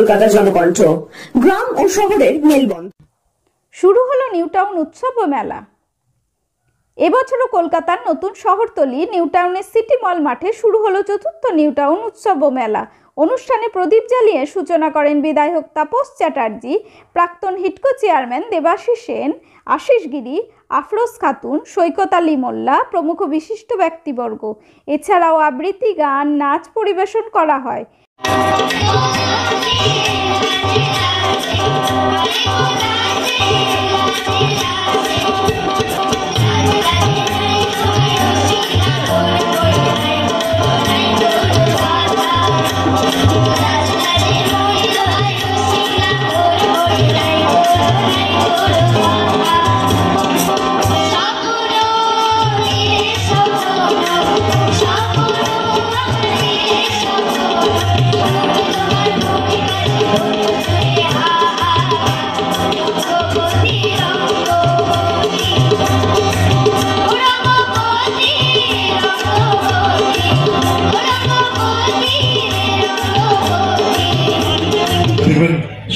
কলকাতা জনকণ্ঠ। গ্রাম ও শহরের মেলবন্ধন। শুরু হলো নিউ টাউন উৎসব ও মেলা। এবছরও কলকাতার নতুন শহরতলি নিউ টাউনের সিটি মল মাঠে শুরু হলো চতুর্থ নিউ টাউন উৎসব ও মেলা। অনুষ্ঠানে প্রদীপ জ্বালিয়ে সূচনা করেন বিধায়ক তাপস চ্যাটার্জি, প্রাক্তন হিটকো চেয়ারম্যান দেবাশিস সেন, আশিস গিরি, আফরোজ খাতুন, সৈকত আলী মোল্লা প্রমুখ বিশিষ্ট ব্যক্তিবর্গ। এছাড়াও আবৃত্তি, গান, নাচ পরিবেশন করা হয়।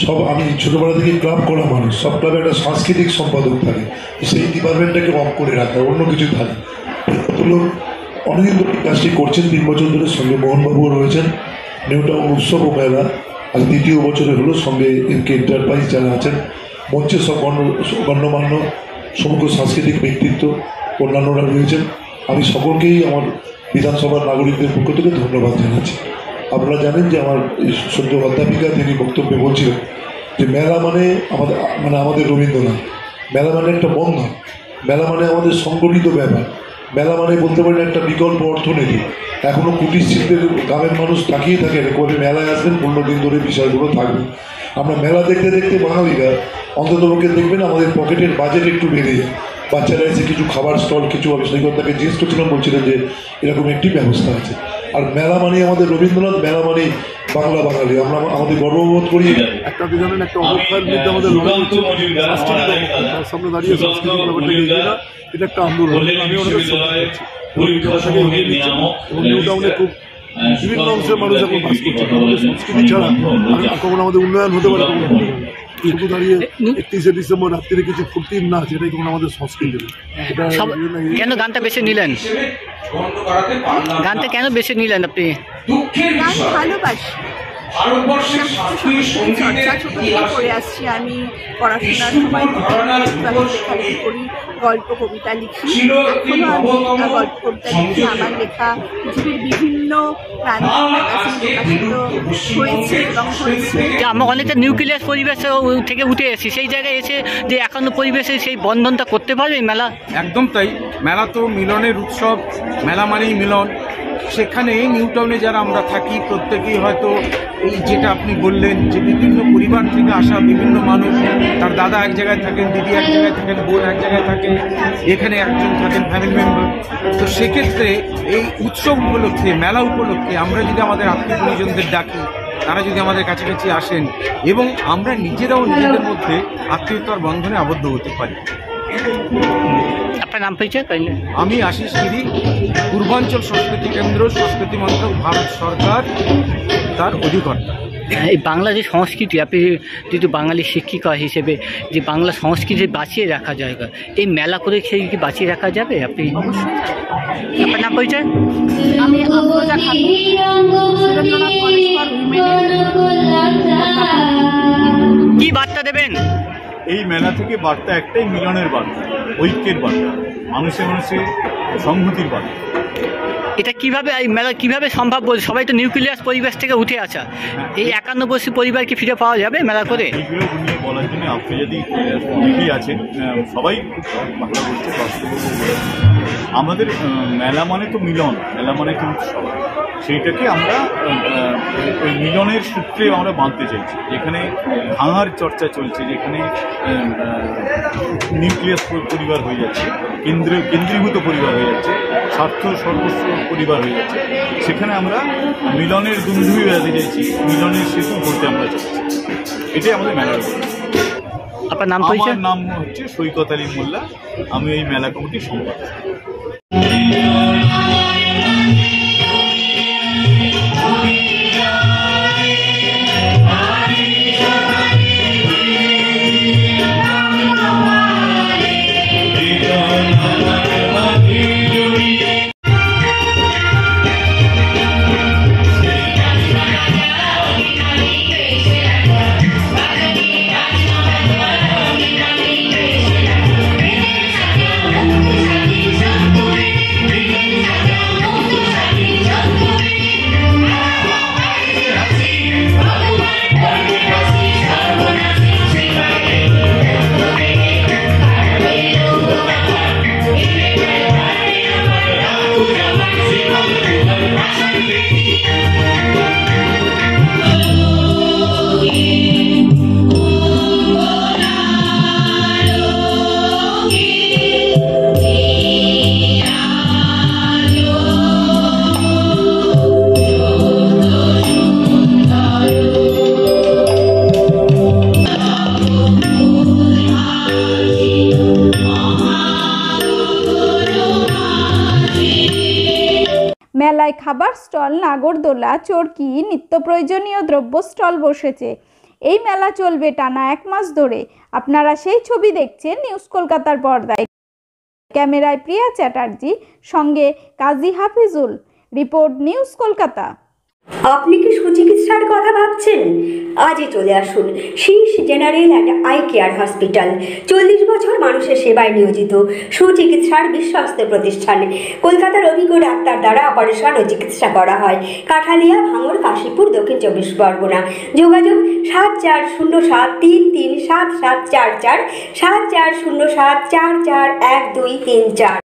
সব আমি ছোটবেলা থেকে ক্লাব করা মানুষ, সব ক্লাবে একটা সাংস্কৃতিক সম্পাদক থাকে, সেই ডিপার্টমেন্টটাকে অফ করে রাখা, অন্য কিছু থাকে। লোক অনেকদিন ধরে কাজটি করছেন, 3 বছর ধরে। সঙ্গে মোহনবাবুও রয়েছেন। নিউ টাউন উৎসব ও মেলা আজ 2য় বছরে হলো। সঙ্গে এনকে এন্টারপ্রাইজ যারা আছেন, মঞ্চে সব গণ্যমান্য সমগ্র সাংস্কৃতিক ব্যক্তিত্ব অন্যান্যরা রয়েছেন। আমি সকলকেই আমার বিধানসভার নাগরিকদের পক্ষ থেকে ধন্যবাদ জানাচ্ছি। আপনারা জানেন যে আমার সদ্য অধ্যাপিকা তিনি বক্তব্যে বলছিলেন যে মেলা মানে আমাদের রবীন্দ্রনাথ, মেলা মানে একটা বন্ধন, মেলা মানে আমাদের সংগঠিত ব্যাপার, মেলা মানে বলতে পারেন একটা বিকল্প অর্থনীতি। এখনও কুটির শিল্পের গ্রামের মানুষ তাকিয়ে থাকেন কবে মেলায় আসবেন, 15 দিন ধরে বিষয়গুলো থাকবে। আমরা মেলা দেখতে দেখতে বাঙালিরা অন্তত পক্ষে দেখবেন আমাদের পকেটের বাজেট একটু বেড়ে যায়। বাচ্চারা এসে কিছু খাবার স্টল, কিছু সৈকতটাকে জিজ্ঞেস করছিলাম, বলছিলেন যে এরকম একটি ব্যবস্থা আছে। আর মেলা মানে আমাদের রবীন্দ্রনাথ, মেলা মানে বাংলা বাঙালি। আমরা আমাদের গর্ববোধ করি। একটা দুজনের একটা অবস্থার মধ্যে আমাদের সামনে দাঁড়িয়ে সাংস্কৃতিক ব্যাপারটা এগিয়ে না, এটা একটা আন্দোলন। আমি ওনাদের এবং নিউ টাউনে খুব বিভিন্ন অংশের মানুষ এখন বাস করছে। আমাদের সংস্কৃতি ছাড়া কখন আমাদের উন্নয়ন হতে পারে, কখন হতে পারে। শুধু দাঁড়িয়ে 31শে ডিসেম্বর রাত্রিরে কিছু ফুর্তির নাচ, এটাই তখন আমাদের সংস্কৃতি। কেন গানটা বেছে নিলেন? গানটা কেন বেছে নিলেন আপনি? গান ভালোবাসি, চর্চা ছোট থেকে করে আসছি। আমি পড়াশোনার সময় লেখালেখি করি, গল্প কবিতা লিখি। এখনো আমি গল্প কবিতা লিখি। আমার লেখা পৃথিবীর বিভিন্ন প্রান্তে প্রকাশিত হয়েছে এবং হয়েছে। আমরা অনেকটা নিউক্লিয়াস পরিবেশ থেকে উঠে এসেছি, সেই জায়গায় এসে যে একান্ন পরিবেশে সেই বন্ধনটা করতে পারবে মেলা। একদম তাই। মেলা তো মিলনের উৎসব, মেলা মানেই মিলন। সেখানে নিউ টাউনে যারা আমরা থাকি প্রত্যেকেই হয়তো এই যেটা আপনি বললেন যে বিভিন্ন পরিবার থেকে আসা বিভিন্ন মানুষ, তার দাদা এক জায়গায় থাকেন, দিদি এক জায়গায় থাকেন, বোন এক জায়গায় থাকেন, এখানে একজন থাকেন ফ্যামিলি মেম্বার। তো সেক্ষেত্রে এই উৎসব উপলক্ষে, মেলা উপলক্ষে আমরা যদি আমাদের আত্মীয় পরিজনদের ডাকি, তারা যদি আমাদের কাছাকাছি আসেন এবং আমরা নিজেরাও নিজেদের মধ্যে আত্মীয়তার বন্ধনে আবদ্ধ হতে পারি। আপনার নাম পরিচয়? আমি আশিস গিরি, পূর্বাঞ্চল সংস্কৃতি কেন্দ্র, সংস্কৃতি মন্ত্রক, ভারত সরকার তার অধিকর্তা। এই বাংলা যে সংস্কৃতি, আপনি যেহেতু বাঙালি শিক্ষিকা হিসেবে যে বাংলা সংস্কৃতি বাঁচিয়ে রাখা যায়, এই মেলা করে সেই কি বাঁচিয়ে রাখা যাবে? আপনি আপনার নাম পরিচয়? আমি আফরোজা খাতুন, সুরেন্দ্রনাথ কলেজ ফর উইমেনের। কি বার্তা দেবেন? এই মেলা থেকে বার্তা একটাই, মিলনের বার্তা, ঐক্যের বার্তা, মানুষে মানুষে সংহতির বার্তা। এটা কিভাবে এই মেলা কিভাবে সম্ভব? সবাই তো নিউক্লিয়াস পরিবেশ থেকে উঠে আসা, এই 51 পরিবারকে ফিরে পাওয়া যাবে মেলা করে? এইগুলো নিয়ে বলার জন্য আপনি যদি অনেকেই আছেন, সবাই ভালো করছে। আমাদের মেলা মানে তো মিলন, মেলা মানে তো উৎসব। সেইটাকে আমরা ওই মিলনের সূত্রে আমরা বাঁধতে চাইছি, যেখানে ভাঙার চর্চা চলছে, যেখানে নিউক্লিয়াস পরিবার হয়ে যাচ্ছে, কেন্দ্রীভূত পরিবার হয়ে যাচ্ছে, স্বার্থ সর্বস্ব পরিবার হয়ে যাচ্ছে, সেখানে আমরা মিলনের দুন্ধুই বেড়াতে চাইছি, মিলনের সেতু করতে আমরা চাইছি। এটাই আমাদের মেলার। আপনার নাম? আমার নাম হচ্ছে সৈকত আলী মোল্লা, আমি এই মেলা কমিটির সম্পাদক। খাবার স্টল, নাগরদোলা, চরকি, নিত্য প্রয়োজনীয় দ্রব্য স্টল বসেছে। এই মেলা চলবে টানা 1 মাস ধরে। আপনারা সেই ছবি দেখছেন নিউজ কলকাতার পর্দায়। ক্যামেরায় প্রিয়া চ্যাটার্জি, সঙ্গে কাজী হাফিজুল। Report news Kolkata. আপনি কি সুচিকিৎসার কথা ভাবছেন? আজই চলে আসুন Shirsha general and eye care hospital. 40 বছর মানুষের সেবায় নিয়োজিত সুচিকিৎসার বিশ্বস্ত প্রতিষ্ঠান। কলকাতার অভিজ্ঞ ডাক্তার দ্বারা অপারেশন ও চিকিৎসা করা হয়। কাঠালিয়া, ভাঙড়, কাশীপুর, দক্ষিণ 24 পরগনা। যোগাযোগ 7407337744, 7407441234।